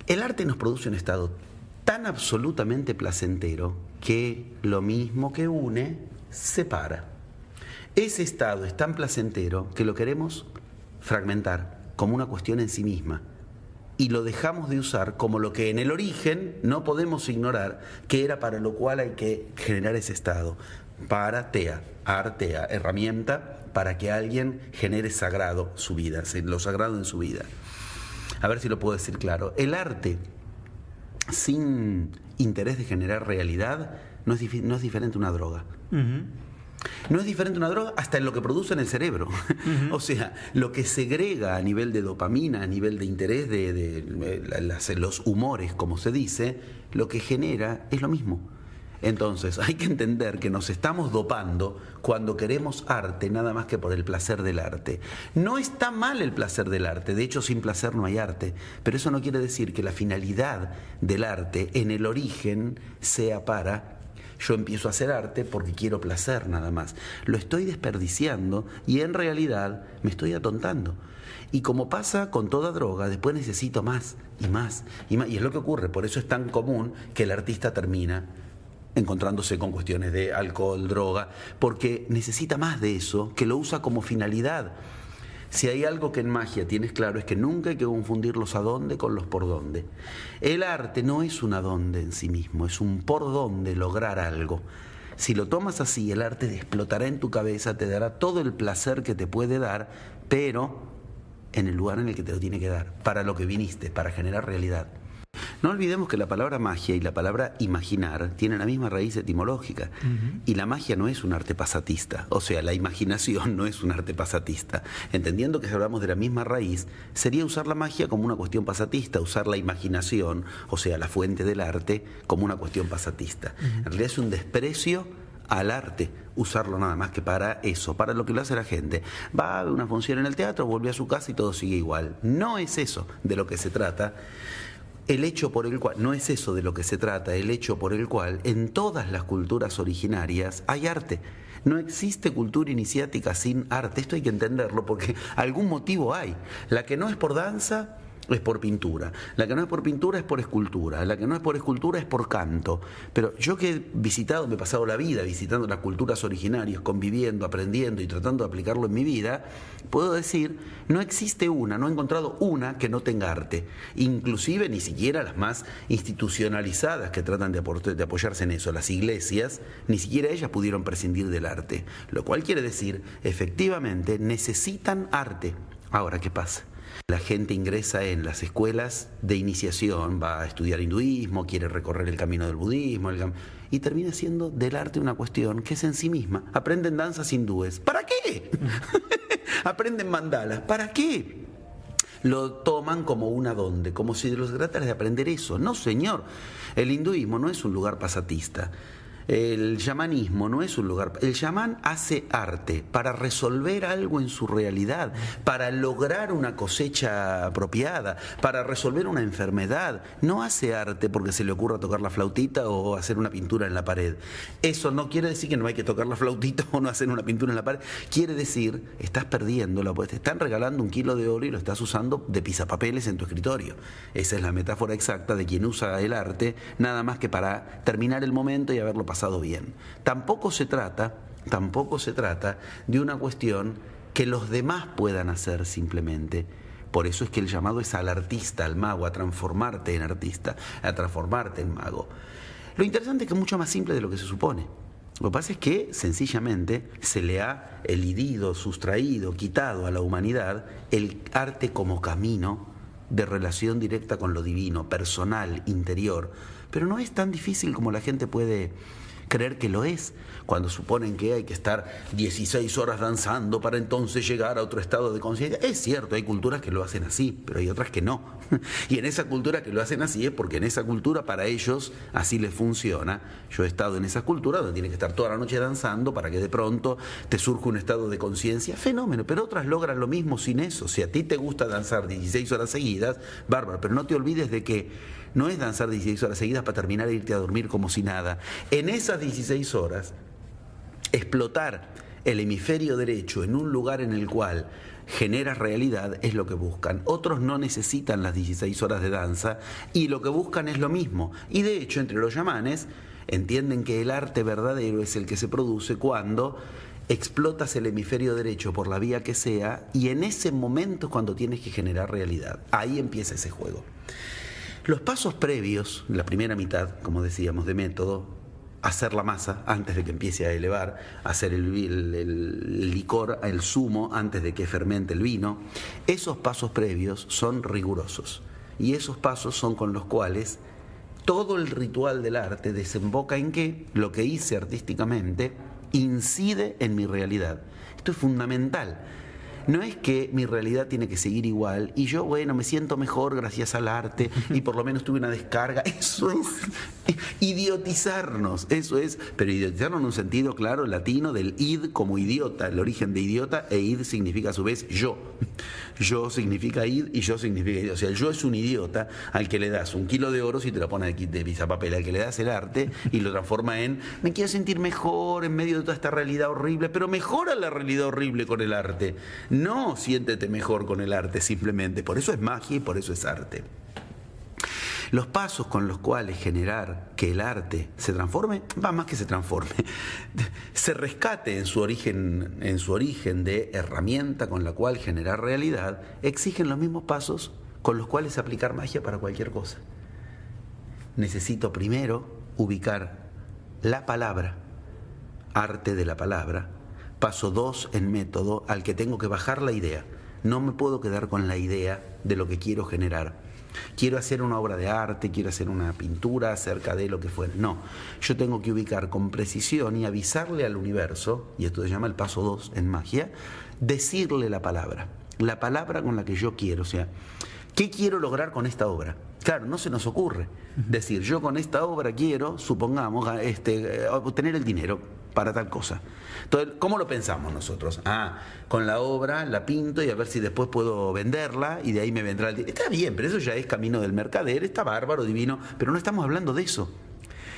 El arte nos produce un estado tan absolutamente placentero que lo mismo que une, separa. Ese estado es tan placentero que lo queremos fragmentar como una cuestión en sí misma y lo dejamos de usar como lo que en el origen no podemos ignorar, que era para lo cual hay que generar ese estado. Para artea, herramienta para que alguien genere sagrado su vida, lo sagrado en su vida. A ver si lo puedo decir claro. El arte sin interés de generar realidad no es diferente a una droga. Uh-huh. No es diferente a una droga hasta en lo que produce en el cerebro. Uh-huh. O sea, lo que segrega a nivel de dopamina, a nivel de interés de los humores, como se dice, lo que genera es lo mismo. Entonces, hay que entender que nos estamos dopando cuando queremos arte nada más que por el placer del arte. No está mal el placer del arte, de hecho sin placer no hay arte, pero eso no quiere decir que la finalidad del arte en el origen sea para yo empiezo a hacer arte porque quiero placer nada más. Lo estoy desperdiciando y en realidad me estoy atontando. Y como pasa con toda droga, después necesito más y más y más. Y es lo que ocurre, por eso es tan común que el artista termina encontrándose con cuestiones de alcohol, droga, porque necesita más de eso, que lo usa como finalidad. Si hay algo que en magia tienes claro es que nunca hay que confundir los adonde con los por dónde. El arte no es un adonde en sí mismo, es un por dónde lograr algo. Si lo tomas así, el arte explotará en tu cabeza, te dará todo el placer que te puede dar, pero en el lugar en el que te lo tiene que dar, para lo que viniste, para generar realidad. No olvidemos que la palabra magia y la palabra imaginar tienen la misma raíz etimológica. Uh-huh. Y la magia no es un arte pasatista, o sea, la imaginación no es un arte pasatista. Entendiendo que si hablamos de la misma raíz, sería usar la magia como una cuestión pasatista, usar la imaginación, o sea, la fuente del arte, como una cuestión pasatista. Uh-huh. En realidad es un desprecio al arte, usarlo nada más que para eso, para lo que lo hace la gente. Va a una función en el teatro, vuelve a su casa y todo sigue igual. No es eso de lo que se trata. El hecho por el cual, no es eso de lo que se trata, el hecho por el cual en todas las culturas originarias hay arte. No existe cultura iniciática sin arte, esto hay que entenderlo porque algún motivo hay. La que no es por danza es por pintura, la que no es por pintura es por escultura, la que no es por escultura es por canto. Pero yo que he visitado, me he pasado la vida visitando las culturas originarias, conviviendo, aprendiendo y tratando de aplicarlo en mi vida, puedo decir, no existe una, no he encontrado una que no tenga arte. Inclusive ni siquiera las más institucionalizadas que tratan de apoyarse en eso, las iglesias, ni siquiera ellas pudieron prescindir del arte. Lo cual quiere decir, efectivamente, necesitan arte. Ahora, ¿qué pasa? La gente ingresa en las escuelas de iniciación, va a estudiar hinduismo, quiere recorrer el camino del budismo, y termina siendo del arte una cuestión que es en sí misma. Aprenden danzas hindúes. ¿Para qué? Aprenden mandalas. ¿Para qué? Lo toman como un adonde, como si los trataras de aprender eso. No, señor. El hinduismo no es un lugar pasatista. El chamanismo no es un lugar. El chamán hace arte para resolver algo en su realidad, para lograr una cosecha apropiada, para resolver una enfermedad. No hace arte porque se le ocurra tocar la flautita o hacer una pintura en la pared. Eso no quiere decir que no hay que tocar la flautita o no hacer una pintura en la pared. Quiere decir, estás perdiéndolo, pues te están regalando 1 kilo de oro y lo estás usando de pisapapeles en tu escritorio. Esa es la metáfora exacta de quien usa el arte nada más que para terminar el momento y haberlo pasado bien. Tampoco se trata de una cuestión que los demás puedan hacer simplemente. Por eso es que el llamado es al artista, al mago, a transformarte en artista, a transformarte en mago. Lo interesante es que es mucho más simple de lo que se supone. Lo que pasa es que sencillamente se le ha elidido, sustraído, quitado a la humanidad el arte como camino de relación directa con lo divino, personal, interior. Pero no es tan difícil como la gente puede creer que lo es, cuando suponen que hay que estar 16 horas danzando para entonces llegar a otro estado de conciencia. Es cierto, hay culturas que lo hacen así, pero hay otras que no. Y en esa cultura que lo hacen así es porque en esa cultura para ellos así les funciona. Yo he estado en esas culturas donde tienen que estar toda la noche danzando para que de pronto te surja un estado de conciencia. Fenómeno, pero otras logran lo mismo sin eso. Si a ti te gusta danzar 16 horas seguidas, bárbaro, pero no te olvides de que no es danzar 16 horas seguidas para terminar e irte a dormir como si nada. En esas 16 horas, explotar el hemisferio derecho en un lugar en el cual genera realidad es lo que buscan. Otros no necesitan las 16 horas de danza y lo que buscan es lo mismo. Y de hecho, entre los chamanes entienden que el arte verdadero es el que se produce cuando explotas el hemisferio derecho por la vía que sea, y en ese momento es cuando tienes que generar realidad. Ahí empieza ese juego. Los pasos previos, la primera mitad, como decíamos, de método: hacer la masa antes de que empiece a elevar, hacer el licor, el zumo antes de que fermente el vino. Esos pasos previos son rigurosos, y esos pasos son con los cuales todo el ritual del arte desemboca en que lo que hice artísticamente incide en mi realidad. Esto es fundamental. No es que mi realidad tiene que seguir igual y yo, bueno, me siento mejor gracias al arte y por lo menos tuve una descarga. Eso es idiotizarnos, eso es, pero idiotizarnos en un sentido claro latino del id como idiota, el origen de idiota, e id significa a su vez yo. Yo significa id y yo significa idiota. O sea, el yo es un idiota al que le das 1 kilo de oro si te lo pones de pisapapel, al que le das el arte y lo transforma en me quiero sentir mejor en medio de toda esta realidad horrible, pero mejora la realidad horrible con el arte. No siéntete mejor con el arte simplemente. Por eso es magia y por eso es arte. Los pasos con los cuales generar que el arte se transforme, va más que se transforme, se rescate en su origen de herramienta con la cual generar realidad, exigen los mismos pasos con los cuales aplicar magia para cualquier cosa. Necesito primero ubicar la palabra, arte de la palabra. Paso 2 en método, al que tengo que bajar la idea. No me puedo quedar con la idea de lo que quiero generar. Quiero hacer una obra de arte, quiero hacer una pintura acerca de lo que fuera. No, yo tengo que ubicar con precisión y avisarle al universo, y esto se llama el paso 2 en magia, decirle la palabra con la que yo quiero. O sea, ¿qué quiero lograr con esta obra? Claro, no se nos ocurre decir, yo con esta obra quiero, supongamos, obtener el dinero para tal cosa. Entonces, ¿cómo lo pensamos nosotros? Con la obra la pinto y a ver si después puedo venderla y de ahí me vendrá el dinero. Está bien, pero eso ya es camino del mercader, está bárbaro, divino, pero no estamos hablando de eso.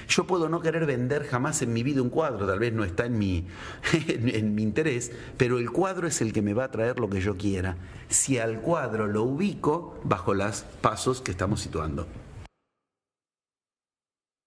Yo puedo no querer vender jamás en mi vida un cuadro, tal vez no está en mi interés, pero el cuadro es el que me va a traer lo que yo quiera, si al cuadro lo ubico bajo los pasos que estamos situando.